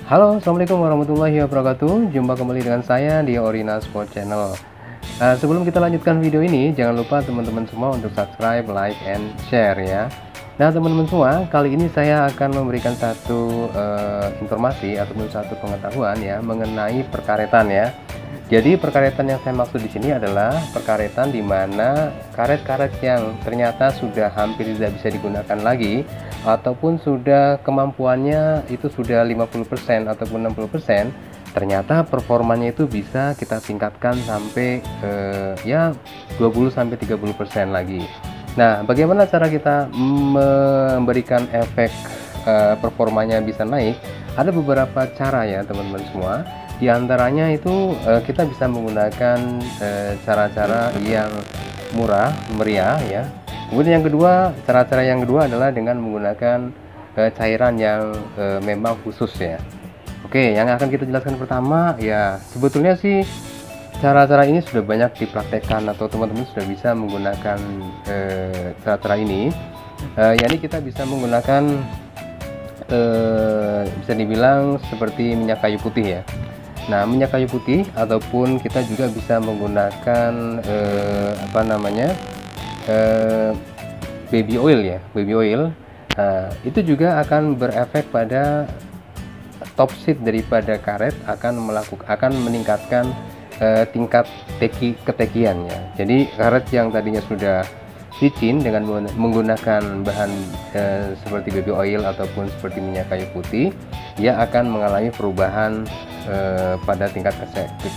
Halo, assalamualaikum warahmatullahi wabarakatuh. Jumpa kembali dengan saya di Orina Sport Channel. Sebelum kita lanjutkan video ini, jangan lupa teman-teman semua untuk subscribe, like, and share ya. Nah teman-teman semua, kali ini saya akan memberikan satu informasi ataupun satu pengetahuan ya mengenai perkaretan ya. Jadi perkaretan yang saya maksud di sini adalah perkaretan di mana karet-karet yang ternyata sudah hampir tidak bisa digunakan lagi ataupun sudah kemampuannya itu sudah 50% ataupun 60%, ternyata performanya itu bisa kita tingkatkan sampai ya 20 sampai 30% lagi. Nah, bagaimana cara kita memberikan efek performanya bisa naik? Ada beberapa cara ya teman-teman semua. Di antaranya itu kita bisa menggunakan cara-cara yang murah meriah ya. Kemudian yang kedua, cara-cara yang kedua adalah dengan menggunakan cairan yang memang khusus ya. Oke, yang akan kita jelaskan pertama ya, sebetulnya sih cara-cara ini sudah banyak dipraktekkan atau teman-teman sudah bisa menggunakan cara-cara ini. Yakni kita bisa menggunakan bisa dibilang seperti minyak kayu putih ya. Nah, minyak kayu putih ataupun kita juga bisa menggunakan baby oil ya, baby oil. Itu juga akan berefek pada top sheet daripada karet, akan meningkatkan tingkat ketekiannya. Jadi karet yang tadinya sudah licin dengan menggunakan bahan seperti baby oil ataupun seperti minyak kayu putih, dia akan mengalami perubahan pada tingkat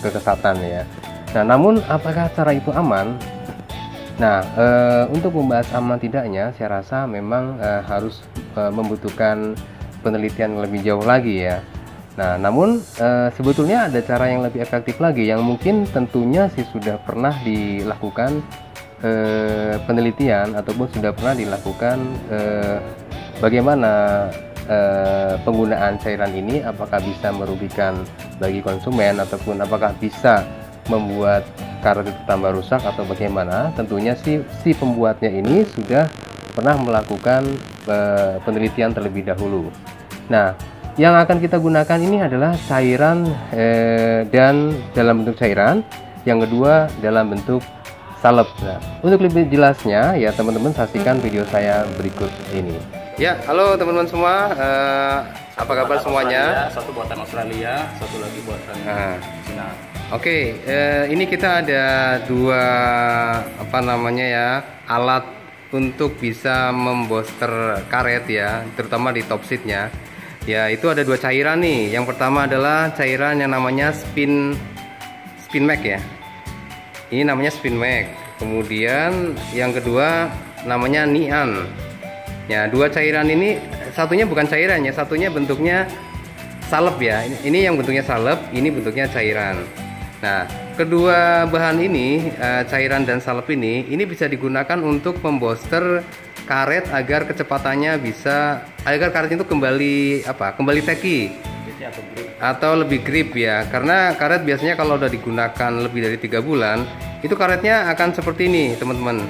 kekesatan ya. Nah, namun apakah cara itu aman? Nah, untuk membahas aman tidaknya, saya rasa memang harus membutuhkan penelitian lebih jauh lagi ya. Nah, namun sebetulnya ada cara yang lebih efektif lagi yang mungkin tentunya sih sudah pernah dilakukan penelitian ataupun sudah pernah dilakukan bagaimana penggunaan cairan ini, apakah bisa merugikan bagi konsumen ataupun apakah bisa membuat karet itu tambah rusak atau bagaimana. Tentunya si pembuatnya ini sudah pernah melakukan penelitian terlebih dahulu. Nah, yang akan kita gunakan ini adalah cairan dan dalam bentuk cairan, yang kedua dalam bentuk salep. Nah, untuk lebih jelasnya ya teman-teman saksikan video saya berikut ini. Ya, halo teman-teman semua, apa kabar semuanya? Satu buatan Australia, satu lagi buatan Cina. Oke, ini kita ada dua alat untuk bisa membooster karet ya, terutama di top sheetnya. Ya, itu ada dua cairan nih. Yang pertama adalah cairan yang namanya Spin Max ya. Ini namanya Spin Max. Kemudian yang kedua namanya Nian. Ya, dua cairan ini satunya bukan cairannya, satunya bentuknya salep ya. Ini yang bentuknya salep, ini bentuknya cairan. Nah, kedua bahan ini, cairan dan salep ini bisa digunakan untuk membooster karet agar kecepatannya agar karet itu kembali teki atau lebih grip ya. Karena karet biasanya kalau udah digunakan lebih dari 3 bulan, itu karetnya akan seperti ini teman-teman.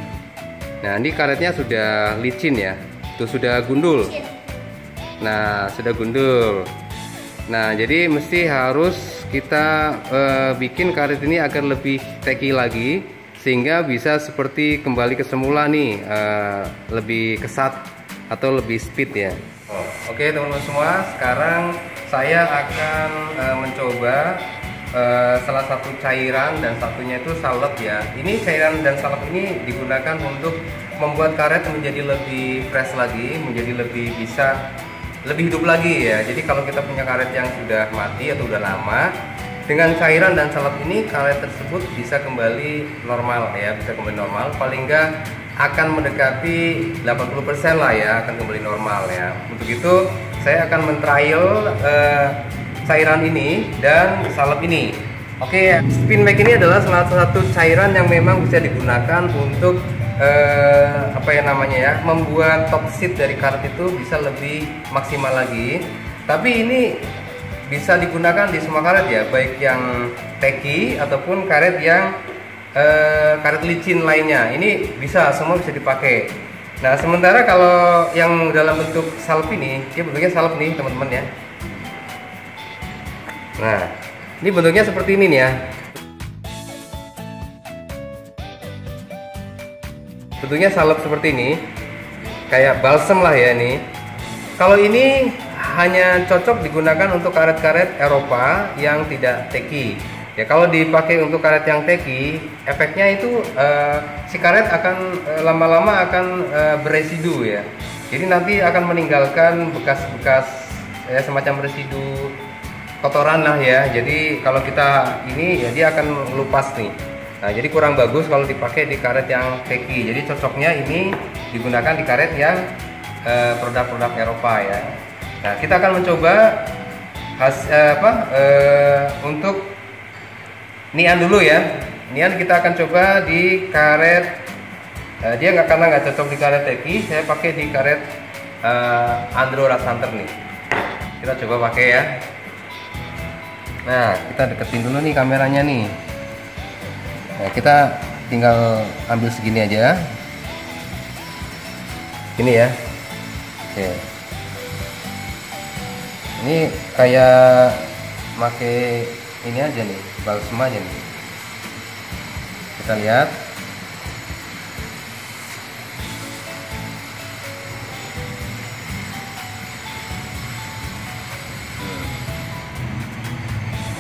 Nah, ini karetnya sudah licin ya. Itu sudah gundul. Nah, sudah gundul. Nah, jadi mesti harus kita bikin karet ini agar lebih teki lagi sehingga bisa seperti kembali ke semula nih, lebih kesat atau lebih speed ya. Oke teman-teman semua, sekarang saya akan mencoba salah satu cairan dan satunya itu salep ya. Ini cairan dan salep ini digunakan untuk membuat karet menjadi lebih fresh lagi, menjadi lebih hidup lagi ya. Jadi kalau kita punya karet yang sudah mati atau udah lama, dengan cairan dan salep ini karet tersebut bisa kembali normal ya, bisa kembali normal. Paling enggak akan mendekati 80% lah ya, akan kembali normal ya. Untuk itu saya akan men-trial cairan ini dan salep ini. Oke, Spin Max ini adalah salah satu cairan yang memang bisa digunakan untuk membuat top sheet dari karet itu bisa lebih maksimal lagi. Tapi ini bisa digunakan di semua karet ya, baik yang teki ataupun karet yang karet licin lainnya. Ini semua bisa dipakai. Nah, sementara kalau yang dalam bentuk salep ini, dia bentuknya salep nih teman-teman ya. Nah, ini bentuknya seperti ini nih ya. Bentuknya salep seperti ini, kayak balsem lah ya ini. Kalau ini hanya cocok digunakan untuk karet-karet Eropa yang tidak teki. Ya kalau dipakai untuk karet yang teki, efeknya itu si karet akan lama-lama akan beresidu ya. Jadi nanti akan meninggalkan bekas-bekas ya, semacam residu kotoran lah ya. Jadi kalau kita ini ya dia akan lupas nih. Nah jadi kurang bagus kalau dipakai di karet yang teki. Jadi cocoknya ini digunakan di karet yang produk-produk Eropa ya. Nah kita akan mencoba untuk nian dulu ya. Nian kita akan coba di karet dia karena nggak cocok di karet teki, saya pakai di karet Andro Rasanter nih. Kita coba pakai ya. Nah kita deketin dulu nih kameranya nih. Nah kita tinggal ambil segini aja. Ini ya. Oke. Ini kayak pakai ini aja nih, balsem aja nih. Kita lihat.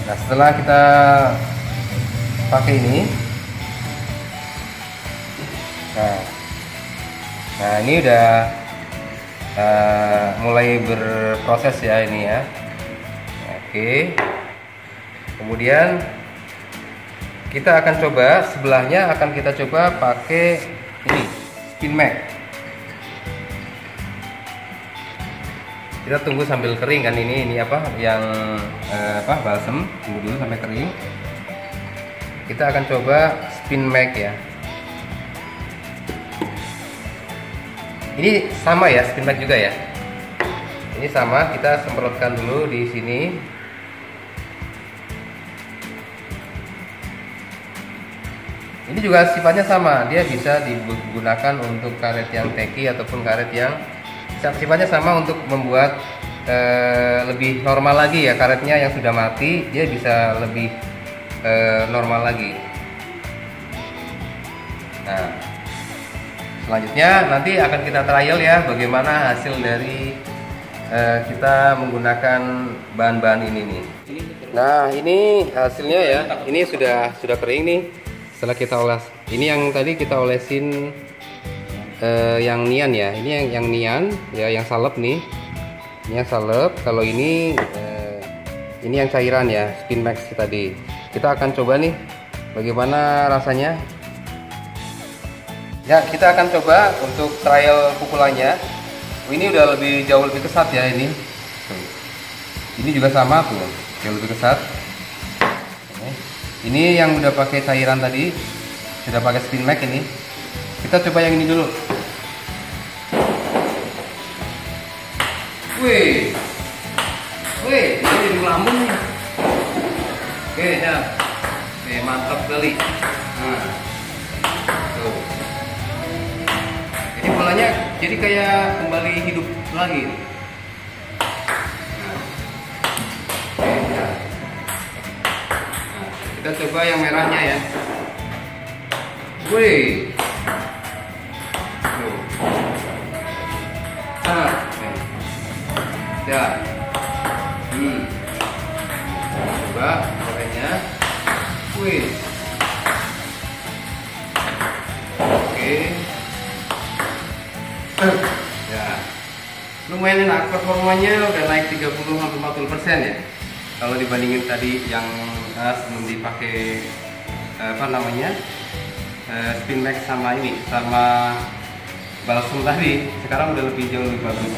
Nah setelah kita pakai ini, nah ini udah mulai berproses ya ini ya. Oke. Kemudian kita akan coba sebelahnya akan kita coba pakai ini spin mag. Kita tunggu sambil kering kan ini apa yang balsem, tunggu dulu sampai kering. Kita akan coba spin mag ya. Ini sama ya, spin mag juga ya. Ini sama, kita semprotkan dulu di sini. Ini juga sifatnya sama, dia bisa digunakan untuk karet yang teki ataupun karet yang sifatnya sama untuk membuat lebih normal lagi ya, karetnya yang sudah mati dia bisa lebih normal lagi. Nah selanjutnya nanti akan kita trial ya bagaimana hasil dari kita menggunakan bahan-bahan ini nih. Nah ini hasilnya ya, ini sudah kering nih. Setelah kita oles, ini yang tadi kita olesin yang nian ya, ini yang nian ya, yang salep nih, ini yang salep. Kalau ini yang cairan ya, spin max tadi. Kita akan coba nih bagaimana rasanya. Ya kita akan coba untuk trial pukulannya. Ini udah jauh lebih kesat ya ini. Ini juga sama tuh, jauh lebih kesat. Ini yang udah pakai cairan tadi, sudah pakai spin mag ini. Kita coba yang ini dulu. Wih, ini jadi melambung nih. Oke, ya, oke, mantap sekali. Nah, tuh. Jadi bolanya jadi kayak kembali hidup lagi. Kita coba yang merahnya ya. Wih. Ya. Coba oranye. Wih. Oke. Ya. Lumayan enak, performanya udah naik 30-40% ya. Kalau dibandingin tadi yang sebelum dipakai spin max sama balsem tadi, sekarang udah jauh lebih bagus.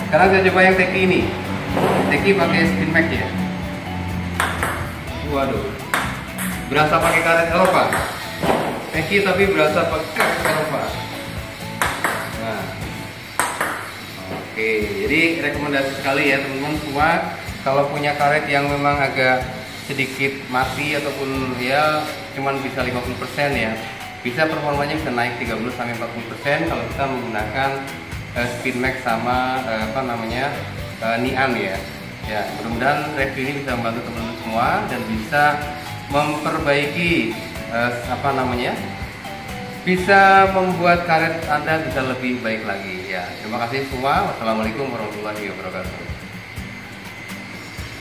Sekarang kita coba yang teki ini. Teki pakai spin max ya. Waduh, berasa pakai karet Eropa. Teki tapi berasa pakai karet Eropa. Nah, oke, jadi rekomendasi sekali ya teman-teman semua. Kalau punya karet yang memang agak sedikit mati ataupun ya cuman bisa 50% ya, bisa performanya bisa naik 30-40% kalau kita menggunakan spin max sama nian ya. Ya, mudah-mudahan review ini bisa membantu teman-teman semua dan bisa memperbaiki bisa membuat karet Anda bisa lebih baik lagi ya. Terima kasih semua. Wassalamualaikum warahmatullahi wabarakatuh.